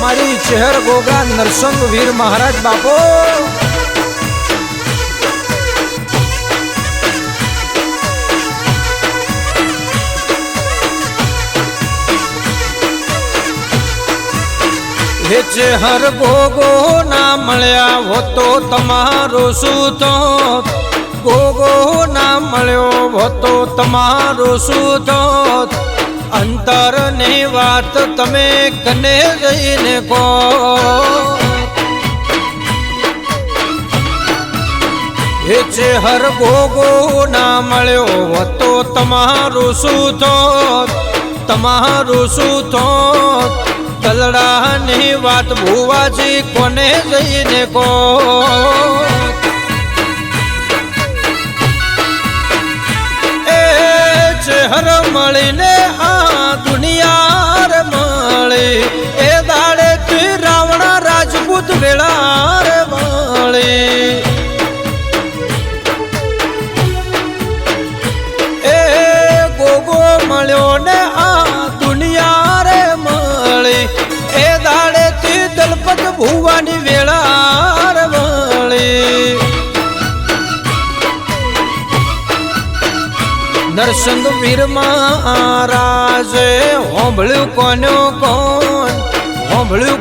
મારી ચહેર ગોગા નરસંગ વીર મહારાજ બાપો हे चेहर गोगो ना मळ्या होतो तमारो सूतो गोगो ना मळ्यो होतो तमारो सूतो अंतर ने वात तमे कने जईने को हे चेहर गोगो ना मळ्यो होतो तमारो सूतो तलड़ा ने बात भुवाजी कोने जईने को ए चेहर मळीने आ दुनिया रे मळी ए दाड़े ती रावण राजपूत वेळा रे मळी ए गोगो मळ्यो ने आ दुनिया रे मळी ए दाड़े ती दलपत भुवानी वेळा रे मळी नरसंग वीर महाराज होंभळ्यू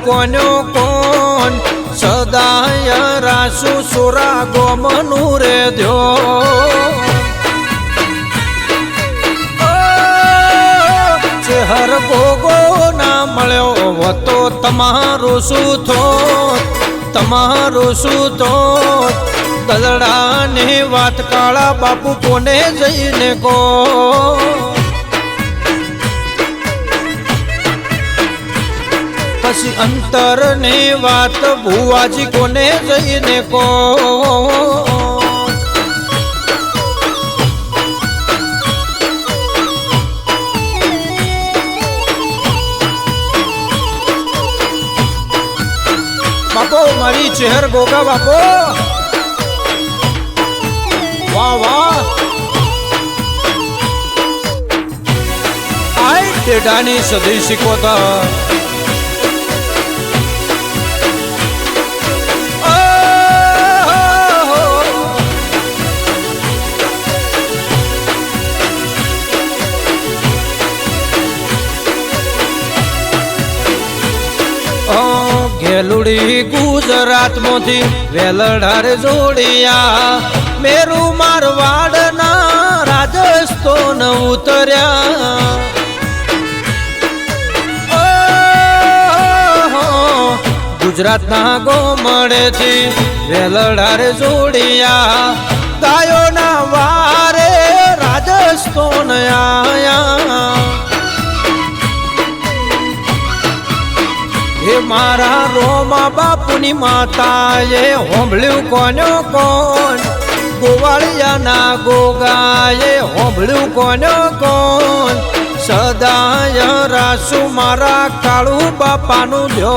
कोन्यो कोण सदाय रासु सुरा गोमनु रे द्यो चेहर गोगो ना मळ्यो होतो तमारो सूतो दलड़ा ने वात काळा बापू कोने जईने को पसी अंतर ने वात भुवाजी कोने जईने को बापो मारी चेहर गोगा बापो वाह वाह आई टेढ़ानी सदी शिकोता गेलुड़ी गुजरात मोती वेलडार जोड़िया मेरू मारवाड़ ना राजस्थान उतर्या गुजरात ना गोमड़े थी वेलडार जोड़िया गायो ना वारे राजस्थान आया हे मारा रोमा बापुनी माता ये होंभळ्यू कोन्यो कोण गोवाळिया ना गोगा ये होंभळ्यू कोन्यो कोण सदाय रासु मारा काळू बापानु ध्यो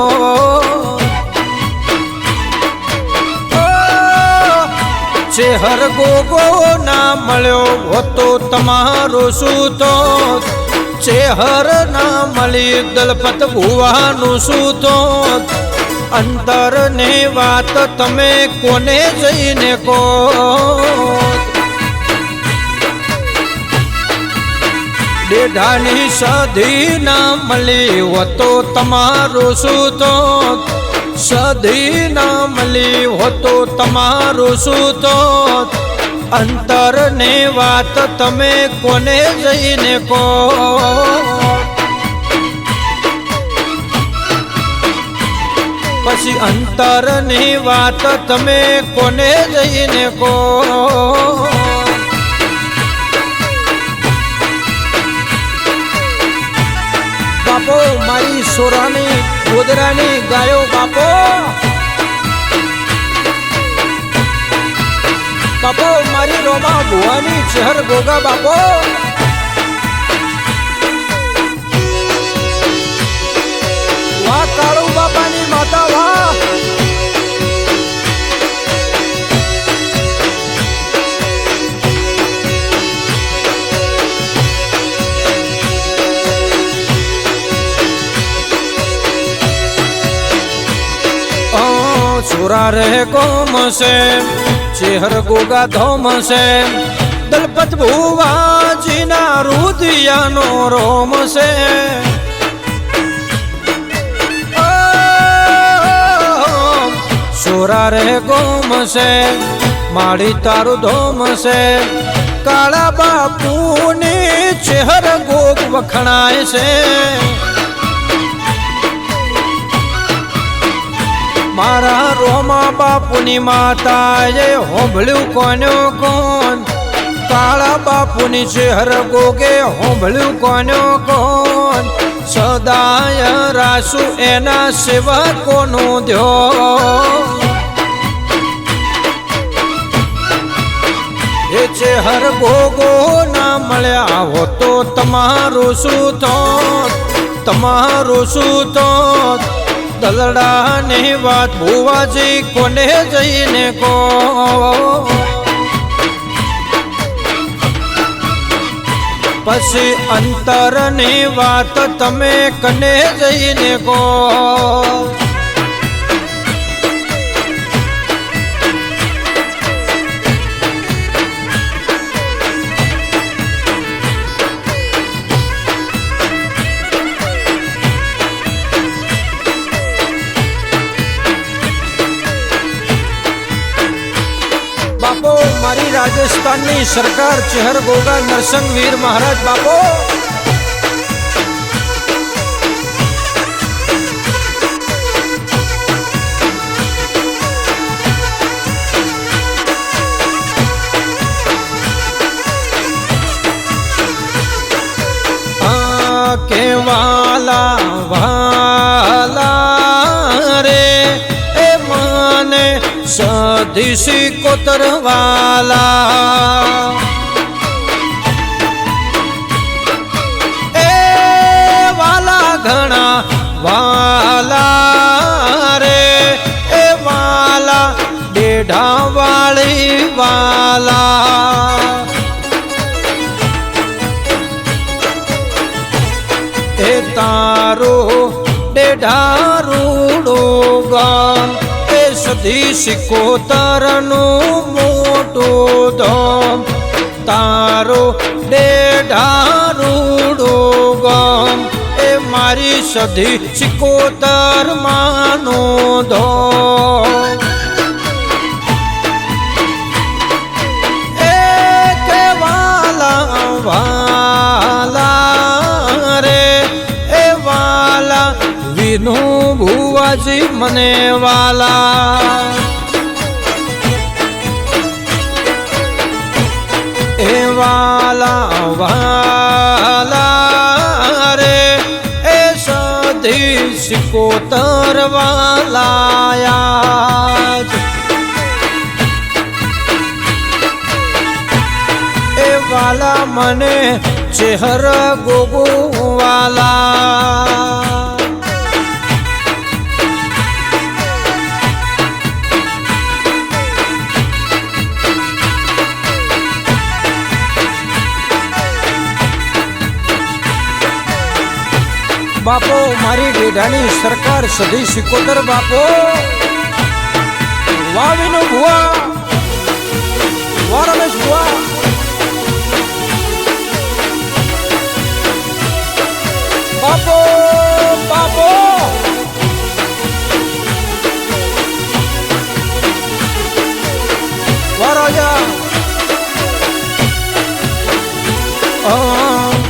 चेहर गोगो ना मळ्यो होतो तमारो सूतो चेहर ना मळी दलपत भुवानु सूतो अंतर ने वात तमे कोने जईने को डेढ़ानी सदी ना मळी होतो तमारो सूतो सदी ना मळी होतो तमारो सूतो अंतर ने वात तमे कोने जईने को पसी अंतर ने वात तमे कोने जईने को बापो मारी सोरानी गोदरानी गायो बापो बापो मारी रोमा भुवानी चेहर गोगा बापो वाह काळू बापानी माता वाह સોરા રે ગોમ છે ચેહર ગોગા ધોમ છે દલપત ભુવાજીના રુદિયાનો રોમ છે સોરા રે ગોમ છે માળી તારું ધોમ છે કાળા બાપુની ચેહર ગોગ વખણાય છે મારા રોમા બાપુની માતાએ હોંભળ્યું કોનો કોણ કાળા બાપુની ચેહર ગોગે હોંભળ્યું કોનો કોણ સદાય રાસુ એના સેવકોનું ધ્યો એ ચેહર ગોગો ના મળ્યા હો તો તમારું શું થોત તમારું શું થોત દલડાની વાત ભુવાજી કોને જઈને કો પછી અંતરની વાત તમે કને જઈને કો રાજસ્થાનની સરકાર ચેહર ગોગા નરસંગ વીર મહારાજ બાપો કેવાલા વાલા રે એ મને સદીસી કોતર વાલા એ વાલા ઘણા વાલા રે એ વાલા ડેઢા વાળી વાલા એ તારો ડેઢા રૂડો ગામ સદી સિકોતરનું મોટું ધોમ તારો ડેઢારૂડો ગામ એ મારી સદી સિકોતર માનો ધોમ એ કેવાલા વાલા રે એ વાલા વિનુ ભુવાજી મને વાલા એ વાલા વાલા રે એ સધી સિકોતર વાલા એ વાલા મને ચેહર ગોગો વાલા બાપો મારી ગેઢાની સરકાર સધી સિકોતર બાપો વાવીનો ભુવા વારમેશ ભુવા બાપો બાપો વારાજા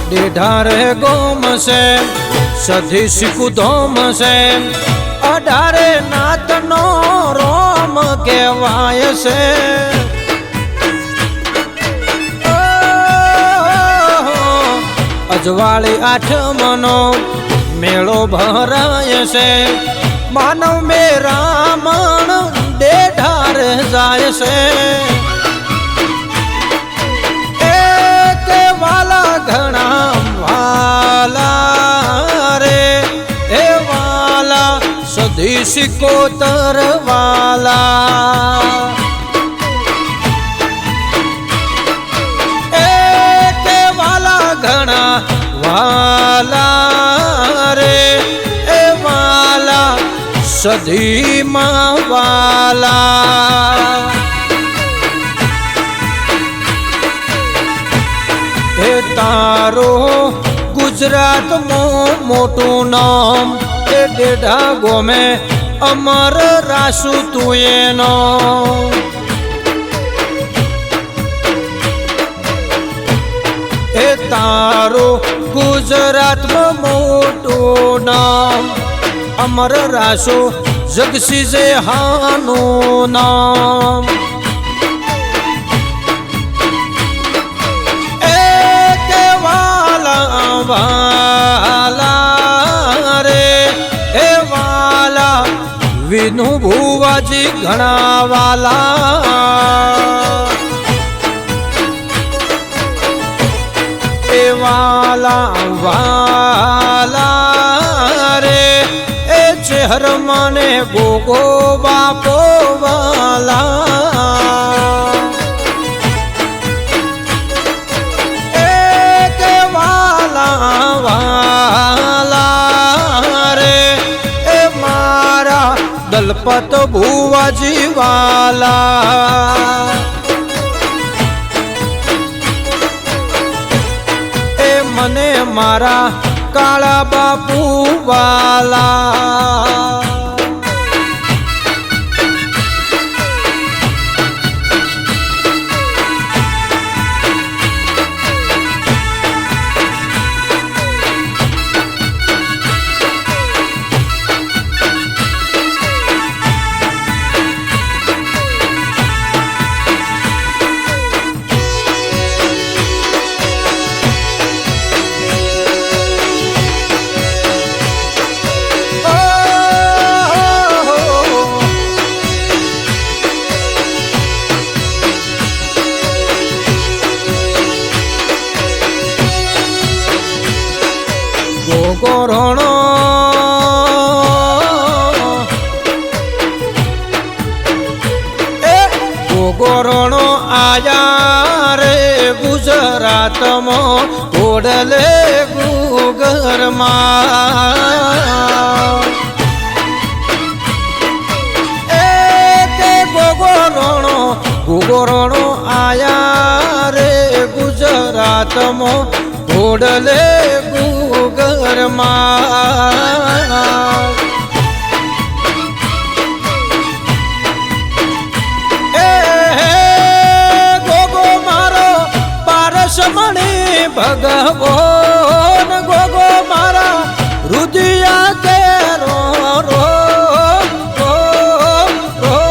ડેઢા રે ગોમ છે સધી સિકુ ધોમ છે 18 નાતનો રોમ કહેવાય છે અજવાળી આઠમનો મેળો ભરાય છે માનવ મેરામણ ડેઢાર જાય છે એ વાલા ઘણા વાલા રે એ વાલા સધી સિકોતર વાલા ઘણા વાલા રે એ વાલા સધીમાં વાલા એ તારો ગુજરાતમાં મોટું નામ એ ડેઢા ગોમે અમર રાસુ તું એનો એ તારો ગુજરાતમાં મોટું નામ અમર રાસો જગસીજે હાનું નામ એ કેવાલા વાલા રે એ વાલા વિનુ ભુવાજી ઘણા વાલા એ વાલા વાલા રે એ ચહેર મને ગોગો બાપો વાલા એ કે વાલા વાલા રે એ મારા દલપત ભુવાજી વાલા મને મારા કાળા બાપુ વાલા ગોગોરણો એ ગોગોરણો આયા રે ગુજરાતમાં ઓડલે ગુગરમાં એ કે ગોગોરણો આયા રે ગુજરાતમાં ઓડલે ગુગરમાં એ ગોગો મારો પારસમણી ભગવાન ગોગો મારા રુદિયા કે રો રો રો રો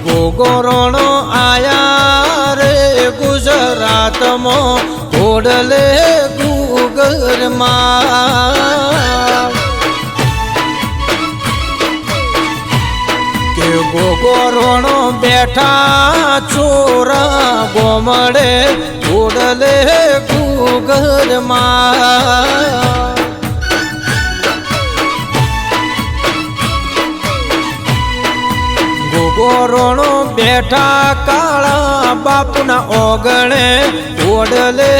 ગોગો રણો આયા રે ગુજરાતમાં ઓડલે ગુગરમાં કે ગોગોરણો બેઠા ચોરા ગોમડે ઓડલે ગુગરમાં ગોગોરણો બેઠા કાળા બાપના ઓગણે ઓડલે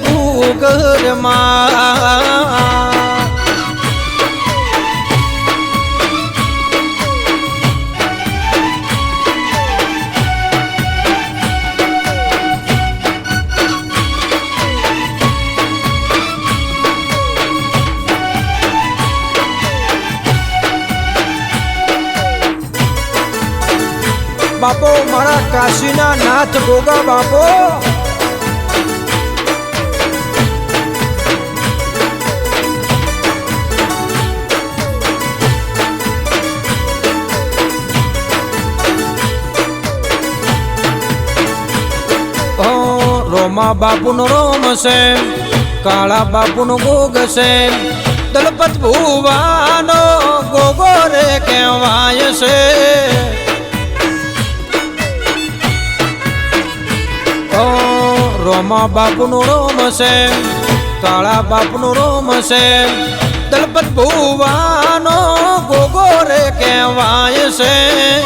ગુગરમાં બાપો મારા કાશીના નાથ ગોગા બાપો રોમા બાપુનો રોમ છે કાળા બાપુનો ગોગ છે દલપત ભુવાનો ગોગો રે કહેવાય છે રોમા બાપુનો રોમ છે કાળા બાપુનો રોમ છે દલપત ભુવાનો ગોગો રે કહેવાય છે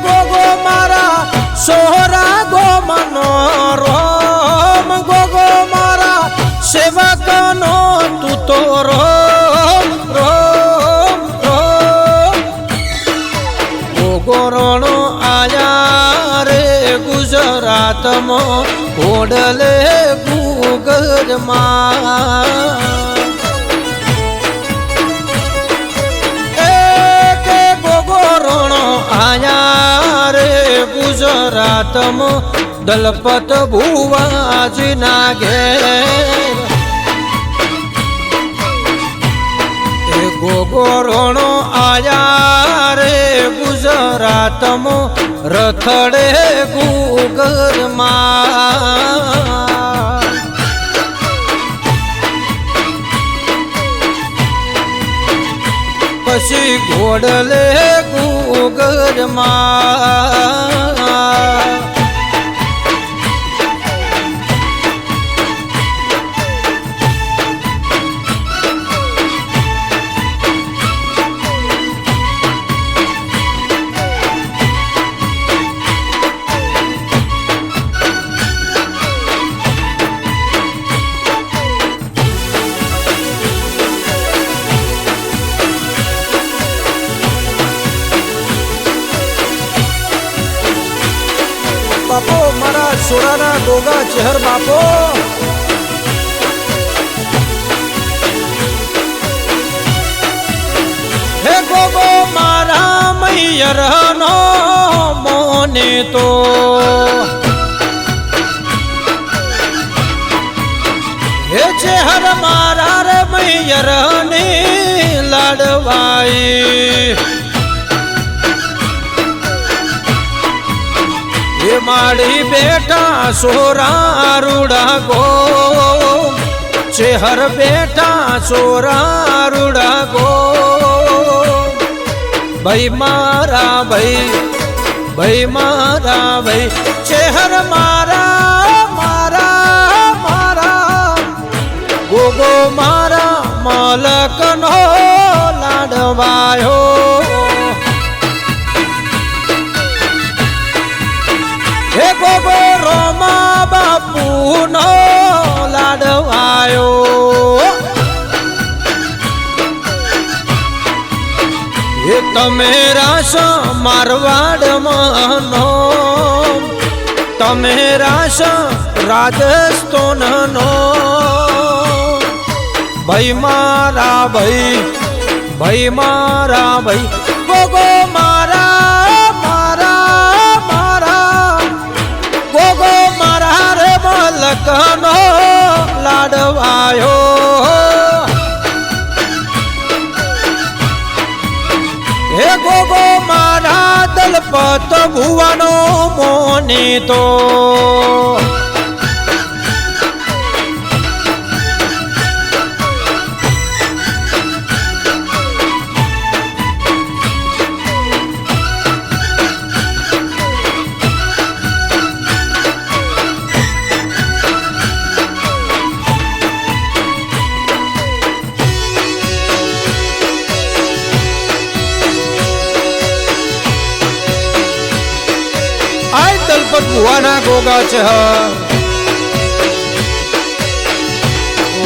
ગોગો મારા સોહરા ગો મનો રોમ ગોગો મારા રાતમાં ઘોડલે ગુગરમાં કે ગોગો રોણો આયા રે ગુજરાતમાં દલપત ભુવાજી ના ઘેર ગોગો રોણો આયા રે ગુજરાતમાં રથડે ગુગરમાં પછી ઘોડલે ગુગરમાં બાપો મારા સોરાના ગોગા ચહેર બાપો હે ગોગો મારા મૈયરનો મોને તો હે ચહેર મારા રે મૈયરને લાડવાઈ માડી બેટા સોરા રૂડા ગો ચેહર બેટા સોરા રૂડા ગો ભાઈ મારા ભાઈ મારા ભાઈ ચેહર મારા મારા મારા ગોગો મારા માલકનો લાડવાયો હે ગોગો રોમા બાપુ નો લાડવાયો એ તમે રાસ મારવાડ મનો તમે રાસ રાજસ્થાન નો ભાઈ મારા ભાઈ મારા ભાઈ ગોગો મારા મારા મારા ગોગો મારા રે મલકનો લાડવાયો હે ગોગો મારા દલપત ભુવાનો મોની તો દલપત ભુવાના ગોગા છે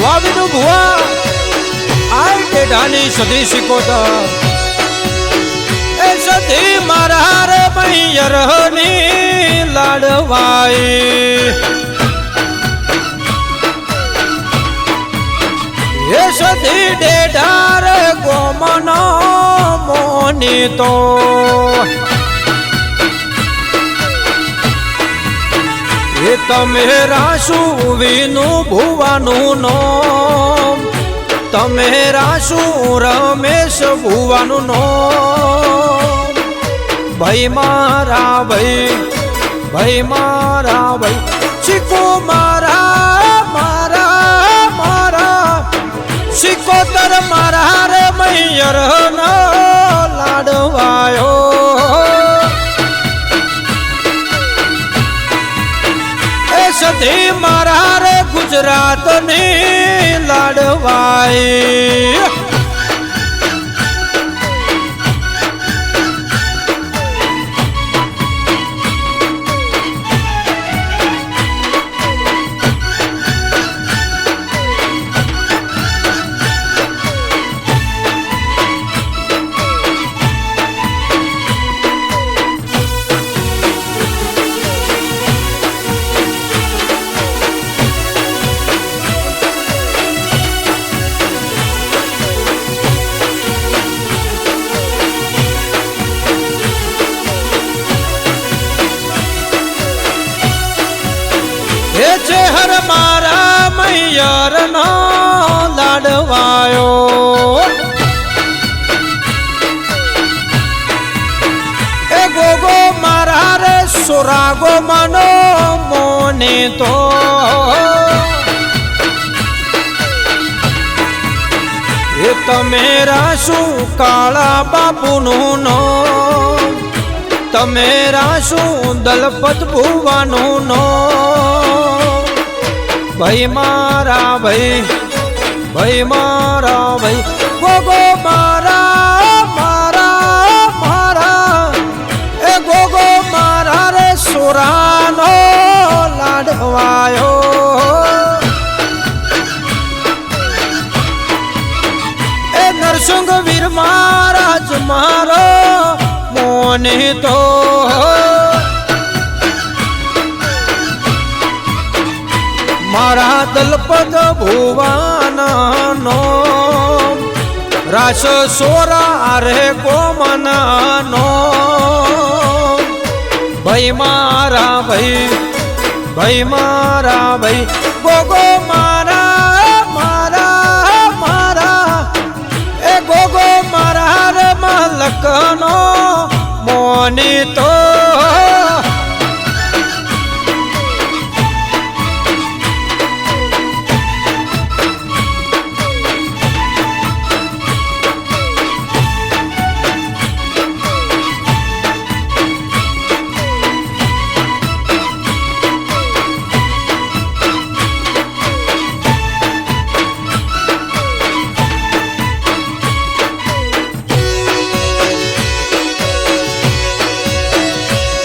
વાવીનું ભુવા આય ટેઢાની સધી શીખોતા એ સધી મારા રે મૈયરની લાડવાઈ એ સધી ડેઢા રે ગોમનો મોની તો એ તમે રાસુ વિનું ભુવાનું નોમ તમે રાસુ રમેશ ભુવાનું નોમ ભાઈ મારા ભાઈ મારા ભાઈ ચીકુ મારા મારા મારા સિકોતર મારા રે મૈયર નો લાડવાયો સધી મારા રે ગુજરાતની લાડવાઈ સુરાગો માનો મોને તો એ તમેરા શું કાળા બાપુનું નો તમેરા શું દલપત ભુવાનું નો ભાઈ મારા ભાઈ ભાઈ મારા ભાઈ ગોગો મારા મારા મારા એ ગોગો મારા રે સુરાનો લાડવાયો એ નરસિંહ વીર મહારાજ મારો મોને તો મારા દલપત ભુવાના નો રાસ સોરા રે કોમના નો ભાઈ મારા ભાઈ ભાઈ મારા ભાઈ ગોગો મારા મારા મારા એ ગોગો મારા રે મલકનો મોની તો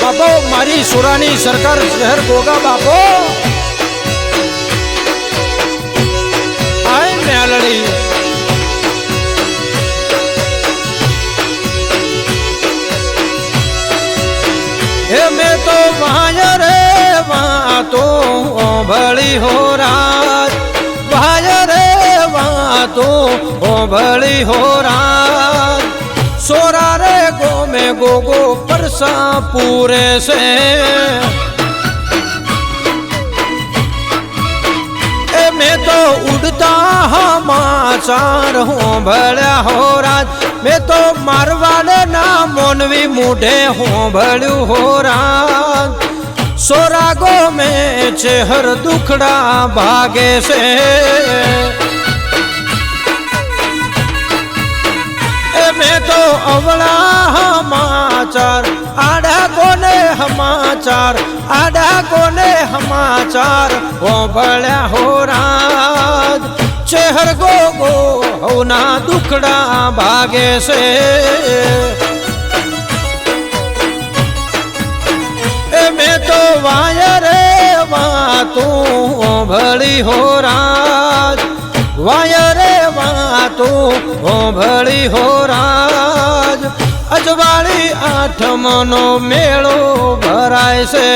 બાપો મારી સુરાની સરકાર શહેર ગોગા બાપો આય મેલડી હે મેં તો ભાય રે વાતો ભળી હો રાત ભાય રે વાતો ભળી હો રાત સોરા રે ગો में गोगो परसा पूरे से ए मैं तो उड़ता समाचार हूँ भल्या हो राज मैं तो मारवाड़े ना मोनवी मुढ़े हूँ भल्यू हो राज सोरागो में चेहर दुखड़ा भागे से मैं तो अवला समाचार आड़ा कोने समाचार आड़ा कोने समाचार वो बड़ा हो राज चेहर गो गो होना दुखड़ा भागे से ए मैं तो वायरे वातू भली हो राज वायरे वातो भली हो राज अजवाड़ी आठमनो मेड़ो भराय से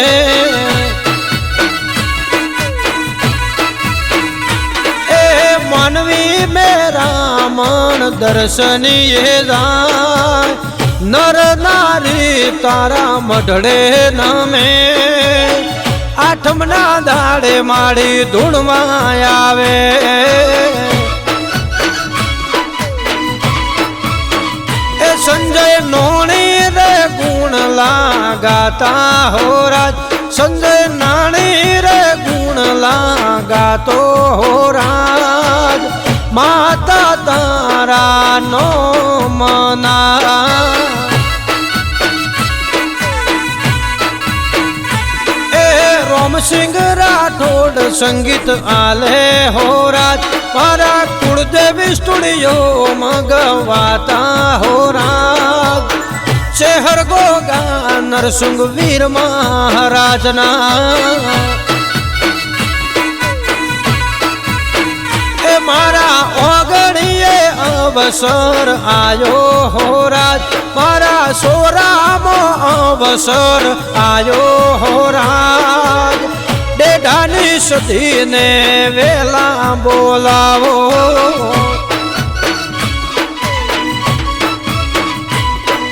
ए मानवी में रामन दर्शनीय जाय नर नारी तारा मढड़े न में आठमना दाड़े माड़ी धूणवा आवे ए संजय नोणी रे गुण लगाता हो राज संजय नाणी रे गुण लगातो हो राज माता तारा नो मना राम सिंह राठौड़ संगीत आले हो राज मारा कुलदेवी स्टूडियो मगवाता हो राज शहर गोगा नरसिंह वीर महाराज ना ए मारा ओगणीए अवसर आयो हो राज मारा सोरामो अवसर आयो हो राज डेढ़ानी सदी ने वेला बोलावो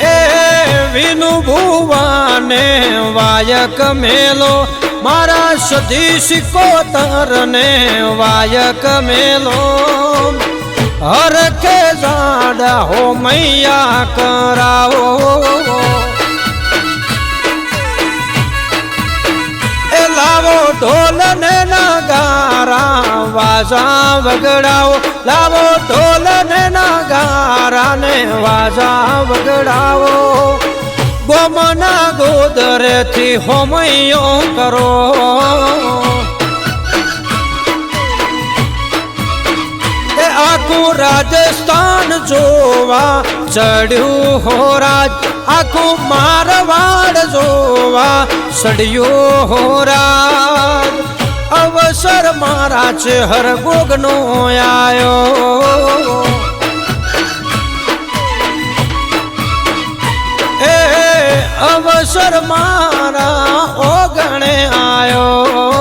ए विनु भुवा ने वायक मेलो मारा सदी सिकोतर ने वायक मेलो हर के जाड़ा हो मैया कराओ ને નગારા વાજા વગડાવો લાવો ઢોલ ને નગારા ને વાજા વગડાવો ગોમના ગોદરેથી હોમૈયો કરો એ આખું રાજસ્થાન જોવા ચડ્યું હો રાજ આખું મારવાડ જોવા સડ્યું હો રાજ અવસર મારા છે હર ગોગનો આયો એ અવસર મારા ઓગણે આયો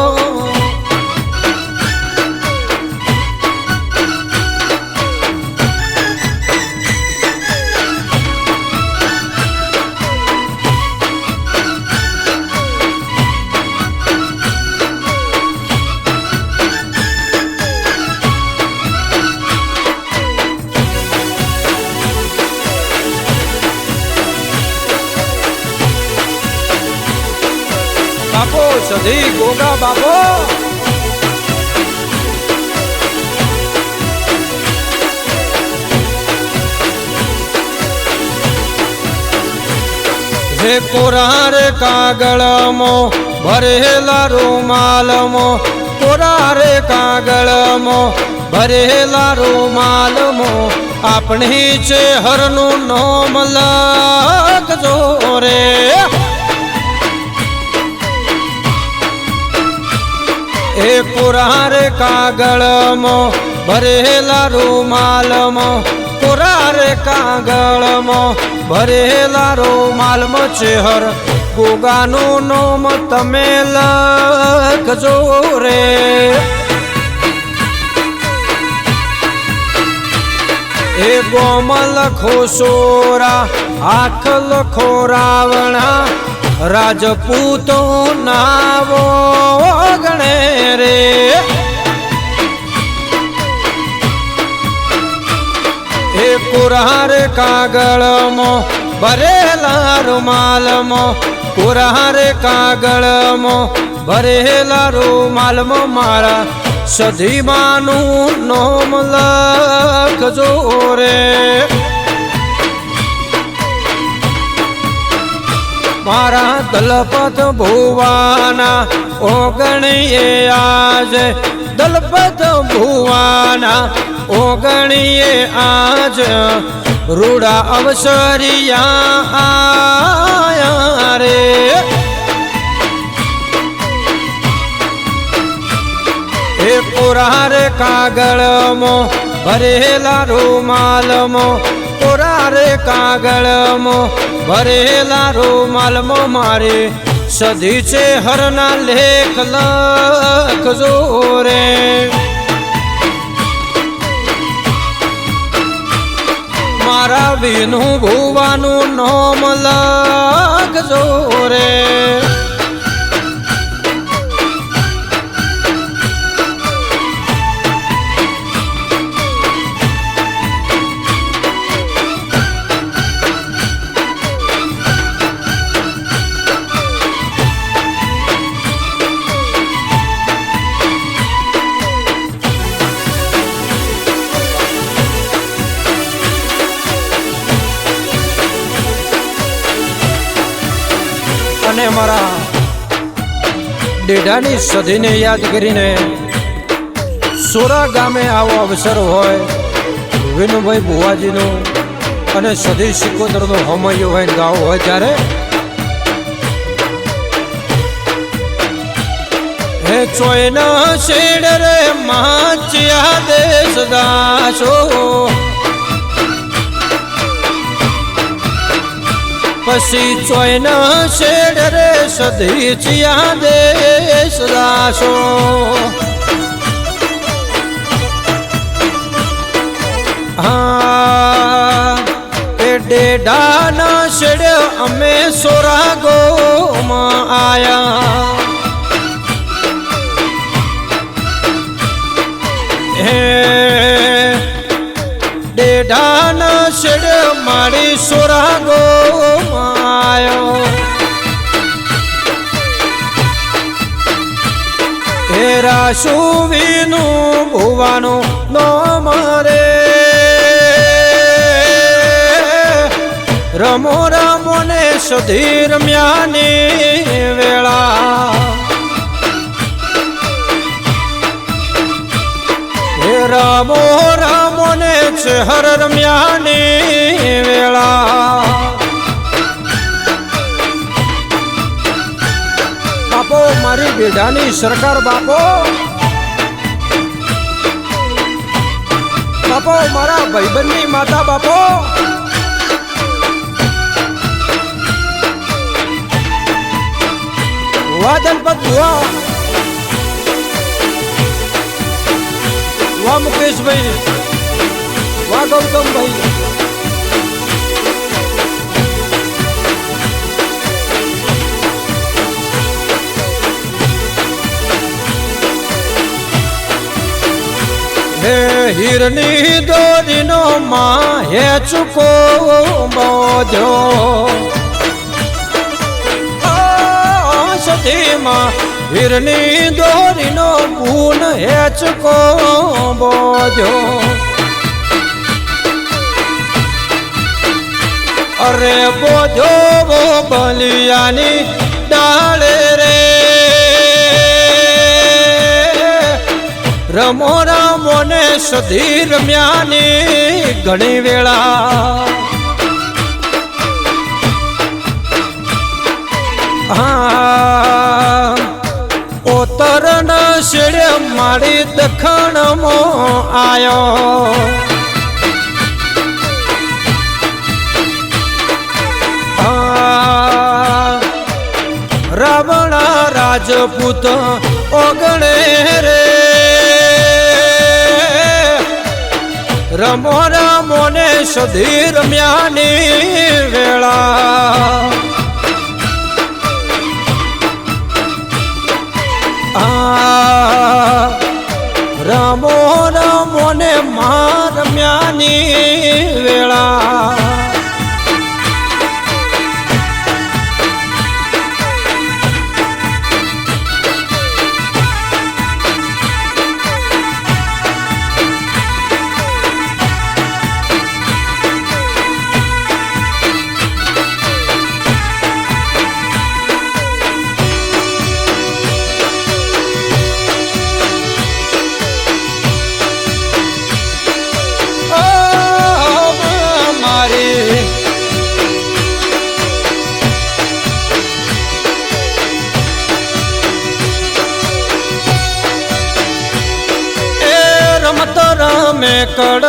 બાપો સધી ગોગા બાપો હે કોરાર કાગળમો ભરેલા રૂમાલમો કોરાર કાગળમો ભરેલા રૂમાલમો આપણી છે હરનું નોમ લખજો રે એ કોરાર કાગળમો ભરેલા રૂમાલમો કોરાર કાગળમો ભરેલા રૂમાલમો ચેહર ગોગાનું નોમ તમે લખજો રે એ ગોમ લખો સોરા આખ લખો રાવણા રાજપૂતો નાવો ગણે રે એ કોરાર કાગળમો ભરેલા રૂમાલમો કોરાર કાગળમો ભરેલા રૂમાલમો મારા સધીમાનું નોમ લખજો રે મારા દલપત ભુવાના ઓગણીએ આજ દલપત ભુવાના ઓગણીએ આજ રૂડા અવસરિયા આયા રે એ કોરાર કાગળમો ભરેલા રૂમાલમો કોરાર કાગળમો ભરેલા રૂમાલમો મારે સધી છે હરના લેખ લખજો રે મારા વિનુ ભુવાનું નોમ લખજો રે અને મારા ડેઢાની સધીને યાદ કરીને સોરા ગામે આવો અવસર હોય વિનુભાઈ ભુવાજીનો અને સધી સિકોતરનો હોમૈયો હોય ગાવો હોય ત્યારે હે ચોયના શેડ રે માચ્યા દેશ દાસો પછી ચોયના શેડ રે સધી ચિયા દેશ દાસો હા એ ડેડાના શેડ અમે સોરા ગોમાં આયા હે ડેડાના શેડ મારી સોરા ગોમાયો હે આશુવીનું ભુવાનું નો મારે રમો રમો ને સધી રમ્યાની વેળા હે રમો રમો ને ચહર રમ્યાની વેળા બાપો મારી બેડાની સરકાર બાપો બાપો મારા ભાઈબંધની માતા બાપો વાહ દલપત વાહ વાહ મુકેશભાઈ વાહ ગૌતમભાઈ હે હિરની દોરીનો માં હે ચૂકો બોધ્યો સતીમાં હિરની દોરીનો પૂન હે ચૂકો બોધ્યો અરે બોધ્યો બલિયાની ડાળે રે રમો રમો ને સધી રમ્યાની ઘણી વેળા હા ઓતરણ શેડે મારી દખણમો આયો રાવણ રાજપૂત ઓગણે રે રમો રમો ને સધી રમ્યાની વેળા રમો રમો ને માં રમ્યાની વેળા રમે કડ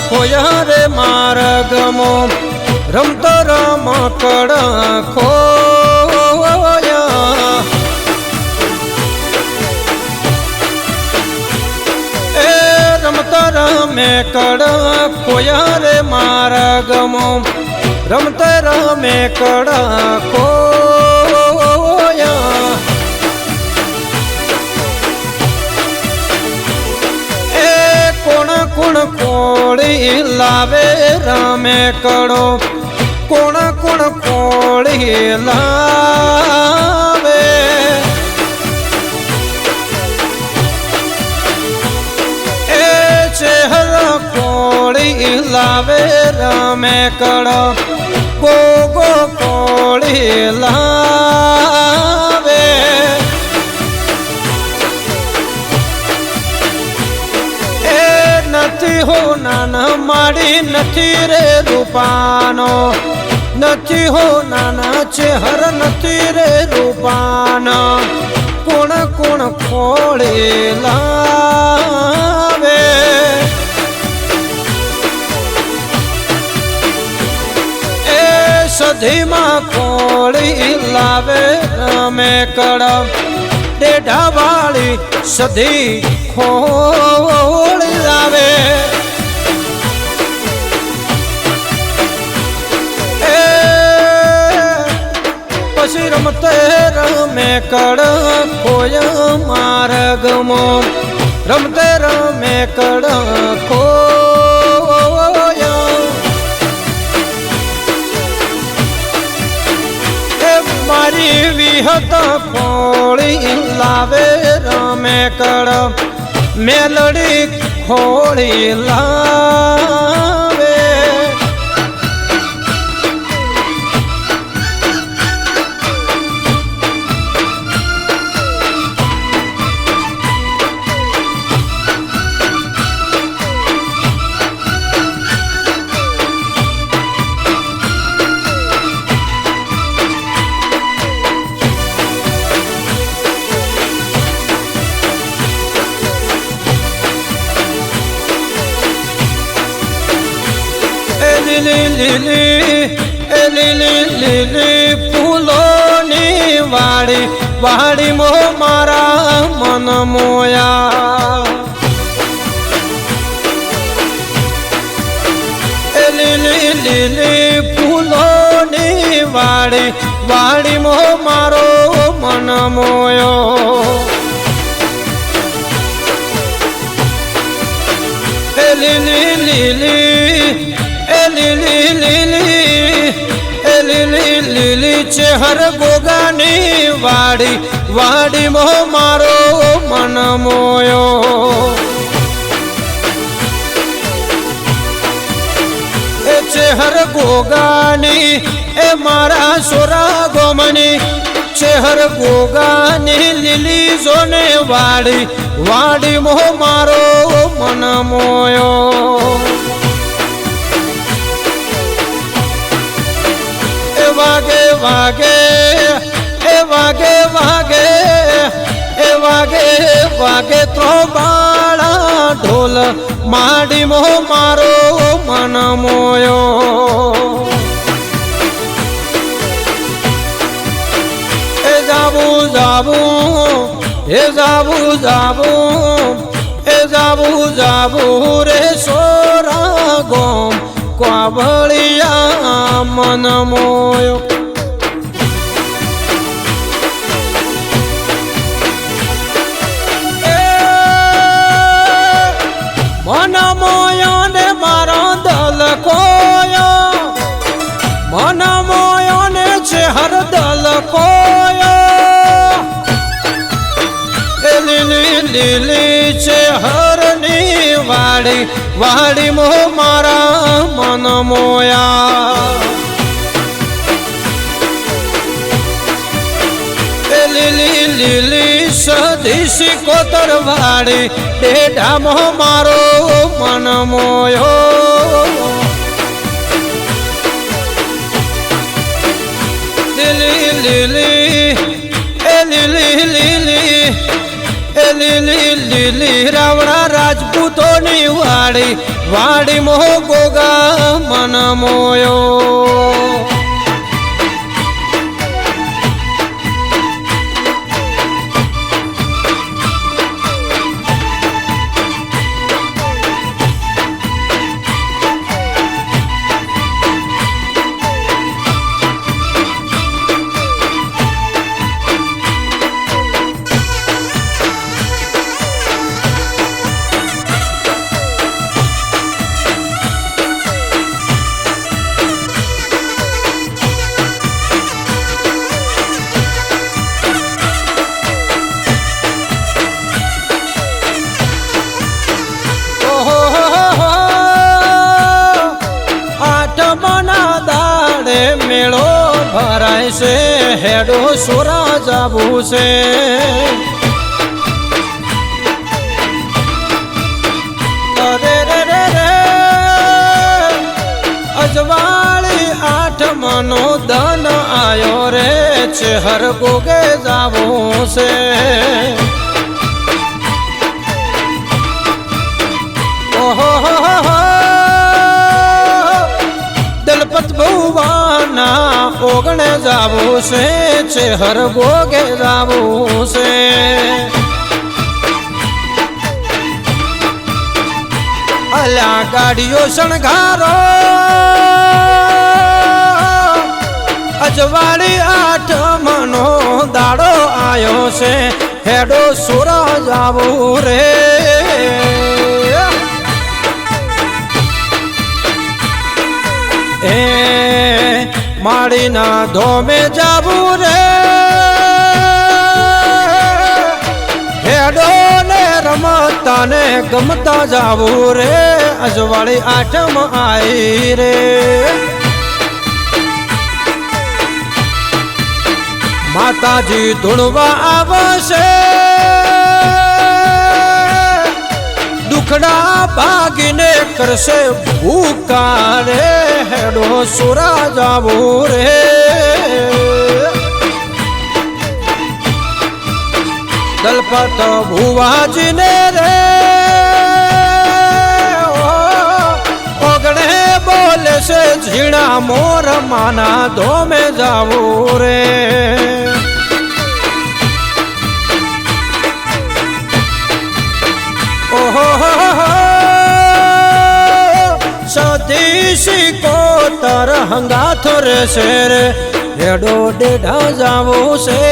ખોયા રે માર્ગમો રમતો રમ કડ ખોયા એ રમતો રમે કડ ખોયા રે માર્ગમો રમતો રમે કડ ખોયા કોણ કોળી લાવે રમે કડો કોણ કોણ કોળી લાવે એ ચહેર કોળી લાવે રમે કડો ગો ગો કોળી લાવે નથી હો નાના માડી નથી રે રૂપાનો નથી હો નાના ચહેર નથી રે રૂપાનો કોણ કોણ ખોળે લાવે એ સધીમાં ખોળી લાવે રમે કડ ડેઢા વાળી સધી ખોળી લાવે એ પછી રમતે રમે કડ ખોયા માર્ગમો રમતે રમે કડ ખોયા એ મારી વિહત ખોળી લાવે રમે મેકળ મેલડી ખોળી લાવે લીલી ફૂલોની વાડી વાડી મો મારા મન મોયા લીલી ફૂલોની વાડી વાડી મો મારો મન મોયો લીલી ચેહર ગોગાની વાડી વાડી મો મારો મન મોયો એ ચેહર ગોગાની એ મારા સોરા ગોમની ચેહર ગોગાની લીલી જોને વાડી વાડી મો મારો મન મોયો વાગે વાગે એ વાગે વાગે એ વાગે વાગે ત્રોબાળા ઢોલ માડી મો મારો મન મોયો એ જાવું જાવું રે સોરા ગોમ ક્વાવળિયા મન મોયો મન મોયો ને મારો દલ કોયો મન મોયો ને ચેહર દલ કોયો લીલી ચેહરની વાડી વાડી મો મારા મન મોયા લીલી સધી સિકોતર વાડી ડેઢા મો મારો મન મોયો લીલી રાવણા રાજપૂતોની વાડી વાડી મો ગોગા મન મોયો મેળો ભરાય છે હેડો સોરા જાવું છે અરે રે રે રે અજવાળી આઠમનો દન આયો રે ચેહર ગોગે જાવું છે ઓહો દલપત ભુવાના ઓગણે જાવું છે ચેહર ગોગે જાવું છે અલ્યા ગાડીઓ શણગારો અજવાળી આઠમનો દાડો આયો છે હેડો સોરા જાવું રે એ માળીના ધોમે જાવું રે હેડો રમતા ને ગમતા જાવું રે અજવાળી આઠમ આઈ રે માતાજી ધૂણવા આવશે દુખડા ભાગીને કરશે ભૂકા રે હેડો સુરા જાવું રે દલપત ભુવાજીને રે ઓગણે બોલે છે ઝીણા મોર માના ધોમે જાવું રે ઓહો સતીશી કોતર હંગાથો રે શેર હેડો ડેઢા જાવું છે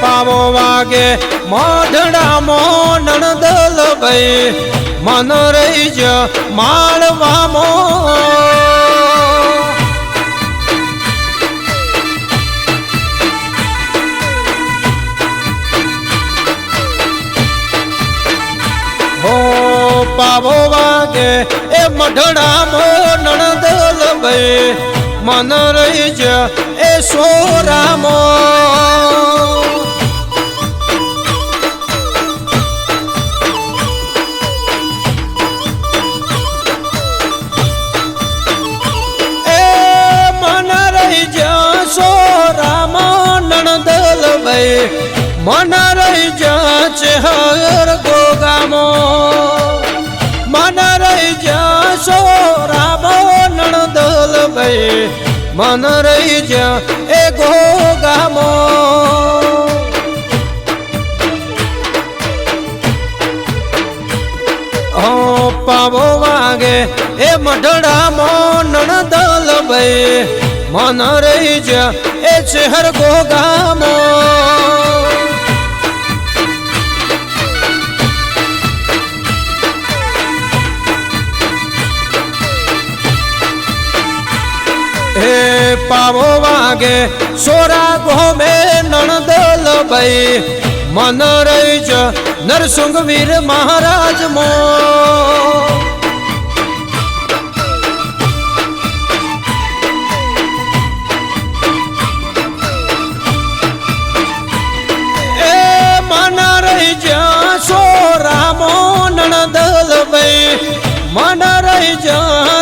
પાવો વાગે મોઢડામો નણદલ ભાઈ મન રહી જ માળવામો હો પાવો વાગે એ મઢડામો નણદલ ભાઈ મન રહી જ એ સોરામો મન રહી જશે હર ગોગામો મન રહી જશો રામો નણદલ ભાઈ મન રહી જ એ ગોગામો પાવો વાગે એ મઢડામો નણદલ ભાઈ મન રહી જ એ શહેર ગોગામો હે પાવો વાગે સોરા ગોમે નણદલ ભાઈ મન રહી જ નરસુંગવીર મહારાજ મો નણદલ ભાઈ મન રહી જ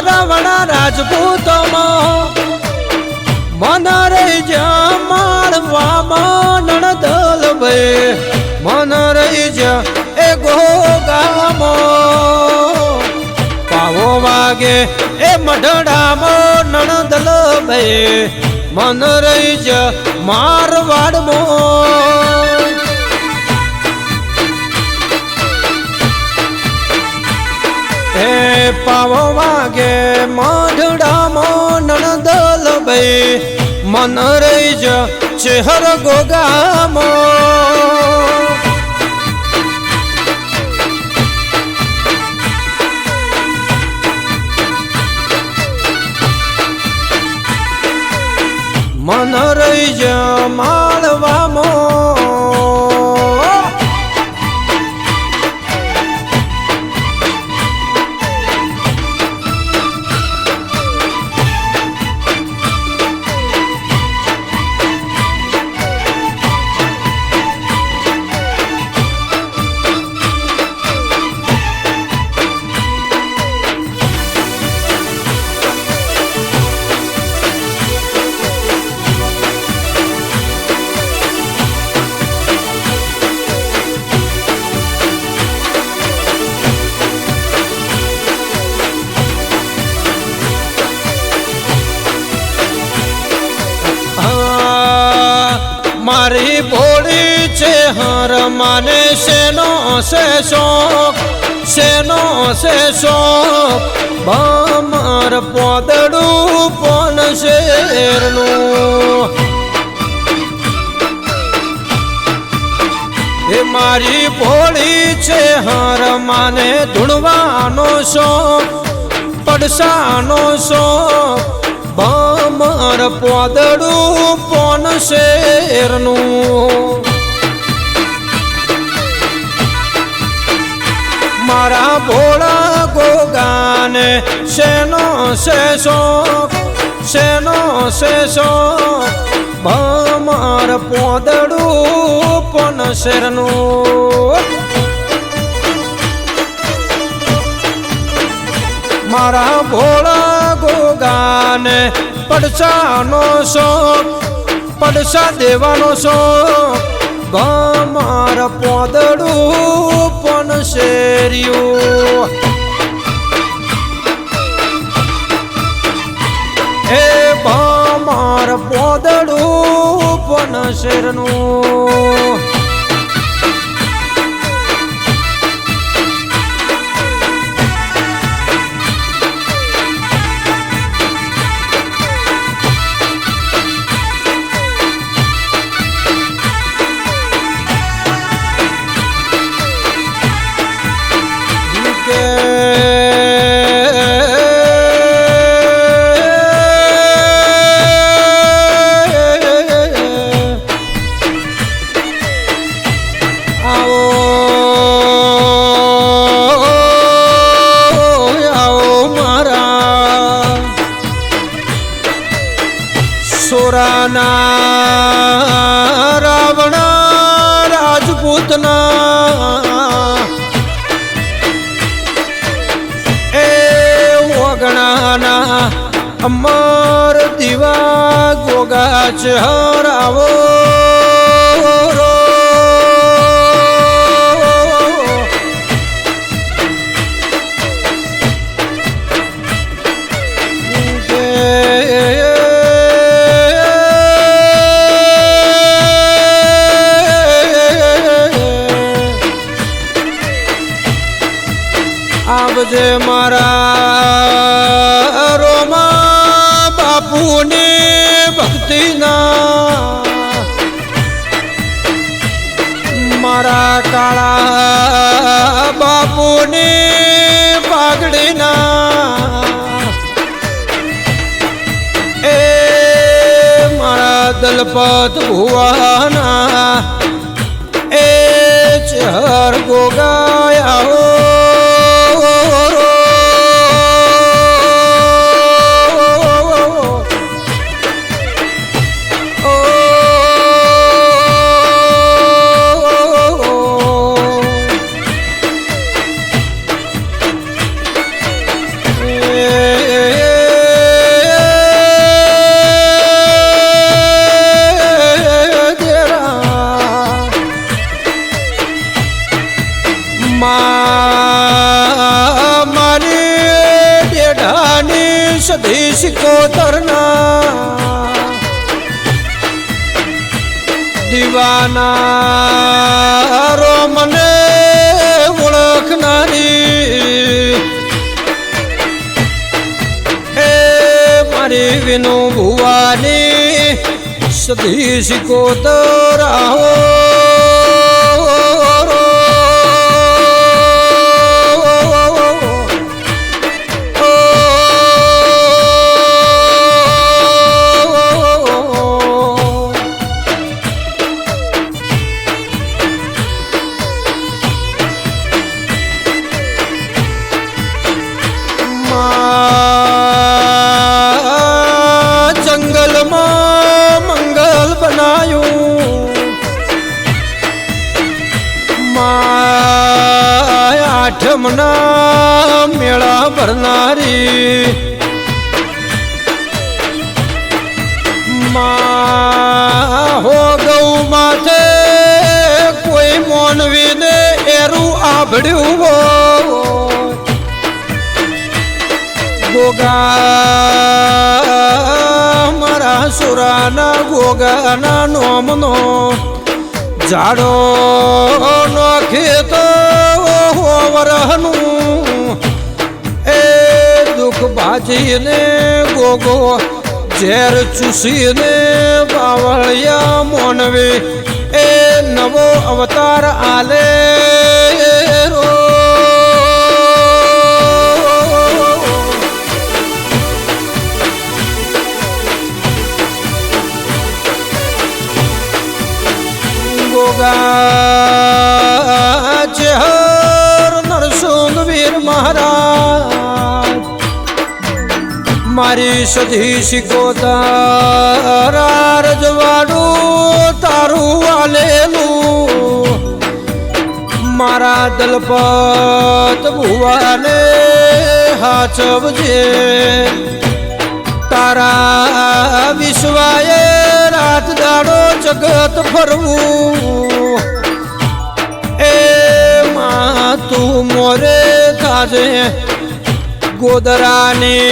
રાવણા રાજપૂતમાં મન રહી જ માળવામાં નણદલ ભાઈ મન રહી જ એ ગોગામો પાવો વાગે એ મઢડામાં નણદલ ભાઈ મન રહી જ મારવાડમાં હે પાવો વાગે માઢડામો નણદલ ભાઈ મન રહી જ શહેર ગોગામો મન રહી જ માળવામો મારી ભોળી છે હર માને શેનો છે શોખ શેનો છે શોખ ભમર પોદડું પોન શેરનું એ મારી ભોળી છે હર માને ધૂણવાનો શોખ પડસાનો શોખ ભમર પોદડું પોન શેરનું મારા ભોળા ગોગાને શેનો શેષો ભમર પોદડું પોન શેરનું મારા ભોળા ગોગાને પડસાનો શોખ પડસા દેવાનો શોખ ભમર પોદડું પોન શેર્યું હે ભમર પોદડું પોન શેરનું સોરાના રાવણા રાજપૂતના એ ઓગણાના અમર દીવા ગોગા છે હરાવો આવજે મારા રોમા બાપુની ભક્તિના મારા કાળા બાપુની પાઘડીના એ મારા દલપત ભુવાના એ ચહર ગોગાયા મારી ડેઢાની સધી સિકોતરના દીવાના રોમને ઓળખનારી એ મારી વિનુ ભુવાની સધી સિકોતરા જંગલમાં મંગલ બનાયું આઠમના મેળા ભરનારી હો ગૌ માથે કોઈ મોનવીને એરું આભડ્યું ગોગા મારા સુરાના ગોગાના નોમનો જાડો નોખે તો વરહનું એ દુઃખ ભાજીને ગોગો ઝેર ચૂસીને બાવળિયા મોનવે એ નવ નવો અવતાર આલે રો ગોગા ચહર નરસિંહવીર મહારાજ મારી સધી શિકોતારા રજવાડું તારું વાલેલું મારા દલપત ભુવાને હાચવજે તારા વિશ્વાએ રાત દાડો જગત ફરવું એ માં તું મોરે થાજે ગોદરાની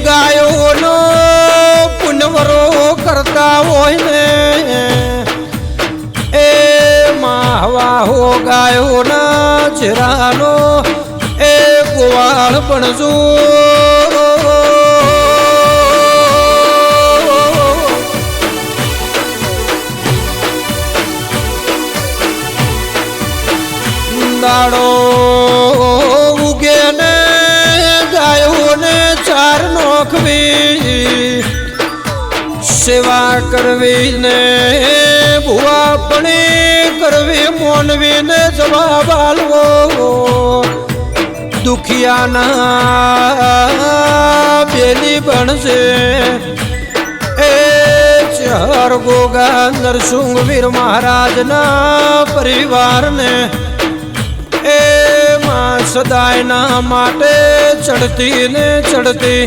ગાયોનો પુનવરો કરતા હોય ને એ માહવા હો ગાયોના ચહેરાનો એ ગોવાળ બનજો દાડો ઉગે ને ગાયોને ચાર નોખવી સેવા કરવી ને ભુવાપણી કરવી મોનવી ને જવાબ આલવો દુખિયાના બેલી બનશે એ ચહર ગોગા નરસિંહવીર મહારાજના પરિવારને એ માં સદાયના માટે ચડતી ને ચડતી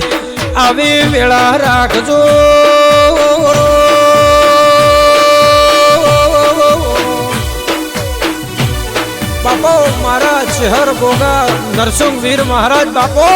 આવી વેળા રાખજો બાપો મારા ચહર ગોગા નરસિંહવીર મહારાજ બાપો